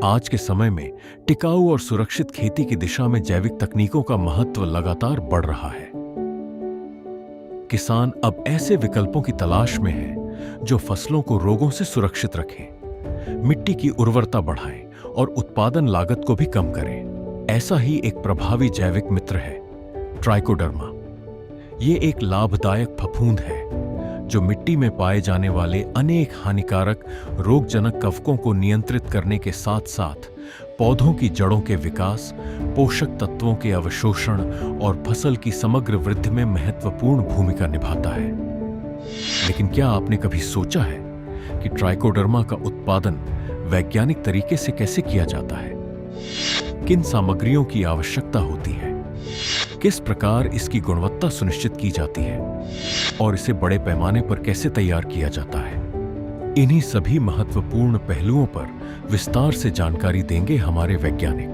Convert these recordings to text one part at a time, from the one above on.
आज के समय में टिकाऊ और सुरक्षित खेती की दिशा में जैविक तकनीकों का महत्व लगातार बढ़ रहा है। किसान अब ऐसे विकल्पों की तलाश में है जो फसलों को रोगों से सुरक्षित रखें, मिट्टी की उर्वरता बढ़ाएं और उत्पादन लागत को भी कम करें। ऐसा ही एक प्रभावी जैविक मित्र है ट्राइकोडर्मा। ये एक लाभदायक फफूंद है जो मिट्टी में पाए जाने वाले अनेक हानिकारक रोगजनक कवकों को नियंत्रित करने के साथ साथ पौधों की जड़ों के विकास, पोषक तत्वों के अवशोषण और फसल की समग्र वृद्धि में महत्वपूर्ण भूमिका निभाता है। लेकिन क्या आपने कभी सोचा है कि ट्राइकोडर्मा का उत्पादन वैज्ञानिक तरीके से कैसे किया जाता है? किन सामग्रियों की आवश्यकता होती है? किस प्रकार इसकी गुणवत्ता सुनिश्चित की जाती है और इसे बड़े पैमाने पर कैसे तैयार किया जाता है? इन्हीं सभी महत्वपूर्ण पहलुओं पर विस्तार से जानकारी देंगे हमारे वैज्ञानिक।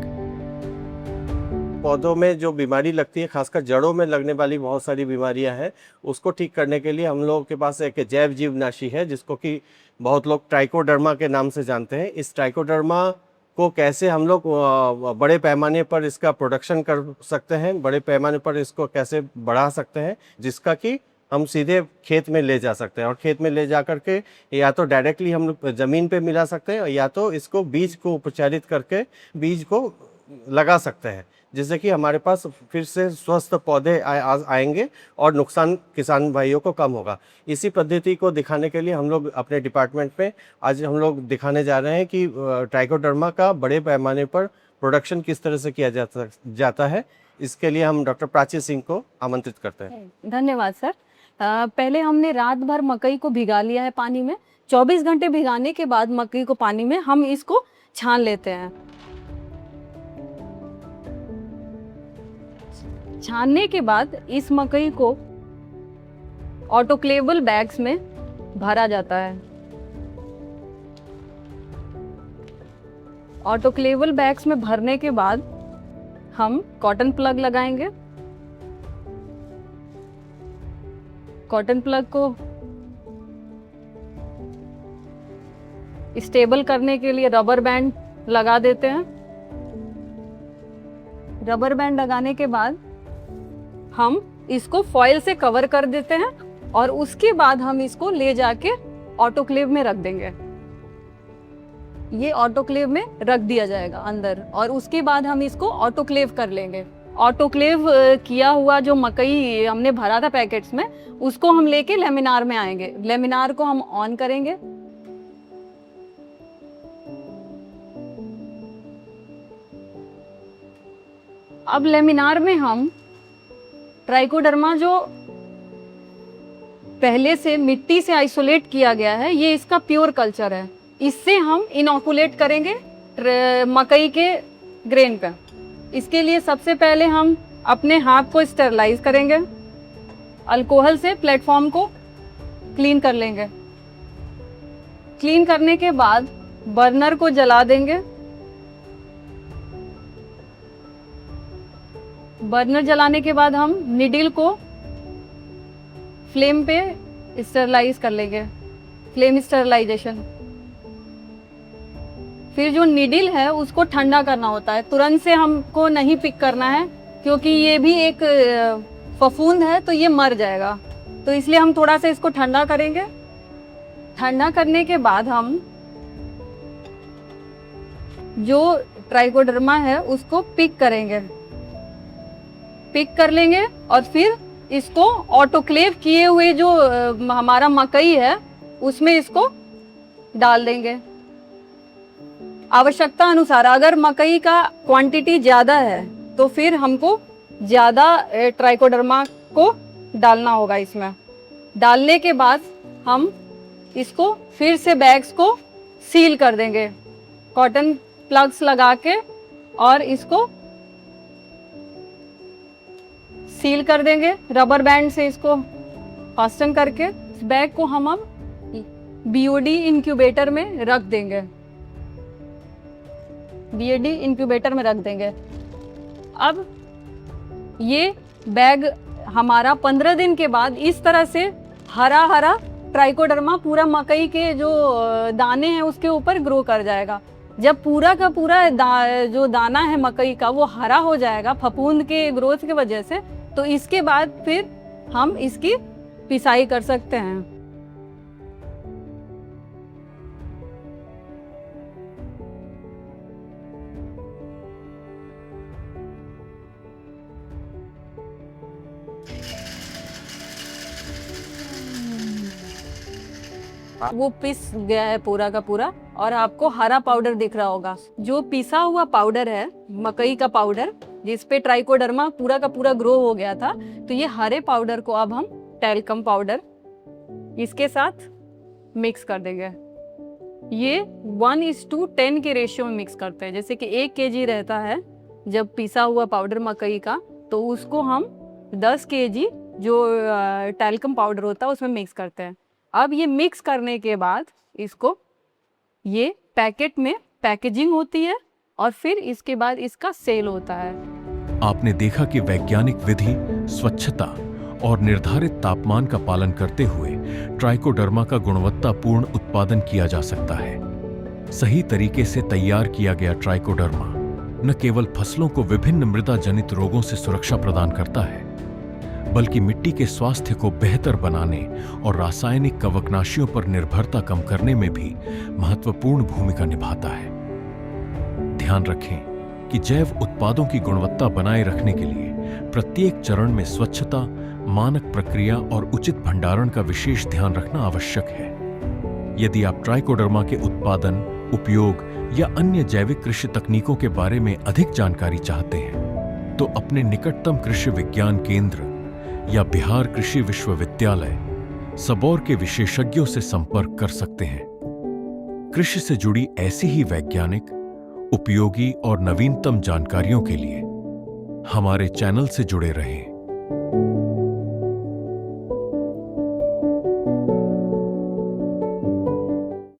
पौधों में जो बीमारी लगती है, खासकर जड़ों में लगने वाली बहुत सारी बीमारियां हैं, उसको ठीक करने के लिए हम लोगों के पास एक जैव जीवनाशी है जिसको कि बहुत लोग ट्राइकोडर्मा के नाम से जानते हैं। इस ट्राइकोडर्मा को कैसे हम लोग बड़े पैमाने पर इसका प्रोडक्शन कर सकते हैं, बड़े पैमाने पर इसको कैसे बढ़ा सकते हैं, जिसका कि हम सीधे खेत में ले जा सकते हैं और खेत में ले जा करके या तो डायरेक्टली हम लोग ज़मीन पे मिला सकते हैं या तो इसको बीज को उपचारित करके बीज को लगा सकते हैं, जिससे कि हमारे पास फिर से स्वस्थ पौधे आएंगे और नुकसान किसान भाइयों को कम होगा। इसी पद्धति को दिखाने के लिए हम लोग अपने डिपार्टमेंट में आज हम लोग दिखाने जा रहे हैं कि ट्राइकोडर्मा का बड़े पैमाने पर प्रोडक्शन किस तरह से किया जाता है। इसके लिए हम डॉक्टर प्राची सिंह को आमंत्रित करते हैं। धन्यवाद सर। पहले हमने रात भर मकई को भिगा लिया है पानी में। 24 घंटे भिगाने के बाद मकई को पानी में हम इसको छान लेते हैं। छानने के बाद इस मकई को ऑटोक्लेवेबल बैग्स में भरा जाता है। ऑटोक्लेवेबल बैग्स में भरने के बाद हम कॉटन प्लग लगाएंगे। कॉटन प्लग को स्टेबल करने के लिए रबर बैंड लगा देते हैं। रबर बैंड लगाने के बाद हम इसको फॉइल से कवर कर देते हैं और उसके बाद हम इसको ले जाके ऑटोक्लेव में रख देंगे। ये ऑटोक्लेव में रख दिया जाएगा अंदर और उसके बाद हम इसको ऑटोक्लेव कर लेंगे। ऑटोक्लेव किया हुआ जो मकई हमने भरा था पैकेट्स में, उसको हम लेके लेमिनार में आएंगे। लेमिनार को हम ऑन करेंगे। अब लेमिनार में हम ट्राइकोडर्मा जो पहले से मिट्टी से आइसोलेट किया गया है, ये इसका प्योर कल्चर है। इससे हम इनोकुलेट करेंगे मकई के ग्रेन पे। इसके लिए सबसे पहले हम अपने हाथ को स्टेरलाइज करेंगे। अल्कोहल से प्लेटफॉर्म को क्लीन कर लेंगे। क्लीन करने के बाद बर्नर को जला देंगे। बर्नर जलाने के बाद हम निडल को फ्लेम पे स्टेरलाइज कर लेंगे, फ्लेम स्टेरलाइजेशन। फिर जो निडल है उसको ठंडा करना होता है, तुरंत से हमको नहीं पिक करना है क्योंकि ये भी एक फफूंद है तो ये मर जाएगा। तो इसलिए हम थोड़ा सा इसको ठंडा करेंगे। ठंडा करने के बाद हम जो ट्राइकोडर्मा है उसको पिक करेंगे, पिक कर लेंगे और फिर इसको ऑटोक्लेव किए हुए जो हमारा मकई है उसमें इसको डाल देंगे। आवश्यकता अनुसार अगर मकई का क्वांटिटी ज्यादा है तो फिर हमको ज्यादा ट्राइकोडर्मा को डालना होगा। इसमें डालने के बाद हम इसको फिर से बैग्स को सील कर देंगे कॉटन प्लग्स लगा के और इसको सील कर देंगे रबर बैंड से। इसको फास्टन करके इस बैग को हम अब बीओडी इंक्यूबेटर में रख देंगे। बीओडी इंक्यूबेटर में रख देंगे। अब ये बैग हमारा 15 दिन के बाद इस तरह से हरा हरा ट्राइकोडर्मा पूरा मकई के जो दाने हैं उसके ऊपर ग्रो कर जाएगा। जब पूरा का पूरा जो दाना है मकई का वो हरा हो जाएगा फफूंद के ग्रोथ की वजह से, तो इसके बाद फिर हम इसकी पिसाई कर सकते हैं। वो पिस गया है पूरा का पूरा और आपको हरा पाउडर दिख रहा होगा। जो पिसा हुआ पाउडर है मकई का पाउडर, जिस पे ट्राइकोडर्मा पूरा का पूरा ग्रो हो गया था, तो ये हरे पाउडर को अब हम टैल्कम पाउडर इसके साथ मिक्स कर देंगे। ये 1:10 के रेशियो में मिक्स करते हैं। जैसे कि 1 kg रहता है जब पिसा हुआ पाउडर मकई का, तो उसको हम 10 kg जो टैल्कम पाउडर होता है उसमें मिक्स करते हैं। अब ये मिक्स करने के बाद इसको ये पैकेट में पैकेजिंग होती है और फिर इसके बाद इसका सेल होता है। आपने देखा कि वैज्ञानिक विधि, स्वच्छता और निर्धारित तापमान का पालन करते हुए ट्राइकोडर्मा का गुणवत्तापूर्ण उत्पादन किया जा सकता है। सही तरीके से तैयार किया गया ट्राइकोडर्मा न केवल फसलों को विभिन्न मृदा जनित रोगों से सुरक्षा प्रदान करता है, बल्कि मिट्टी के स्वास्थ्य को बेहतर बनाने और रासायनिक कवकनाशियों पर निर्भरता कम करने में भी महत्वपूर्ण भूमिका निभाता है। ध्यान रखें कि जैव उत्पादों की गुणवत्ता बनाए रखने के लिए प्रत्येक चरण में स्वच्छता, मानक प्रक्रिया और उचित भंडारण का विशेष ध्यान रखना आवश्यक है। यदि आप ट्राइकोडर्मा के उत्पादन, उपयोग या अन्य जैविक कृषि तकनीकों के बारे में अधिक जानकारी चाहते हैं, तो अपने निकटतम कृषि विज्ञान केंद्र या बिहार कृषि विश्वविद्यालय सबौर के विशेषज्ञों से संपर्क कर सकते हैं। कृषि से जुड़ी ऐसी ही वैज्ञानिक, उपयोगी और नवीनतम जानकारियों के लिए हमारे चैनल से जुड़े रहें।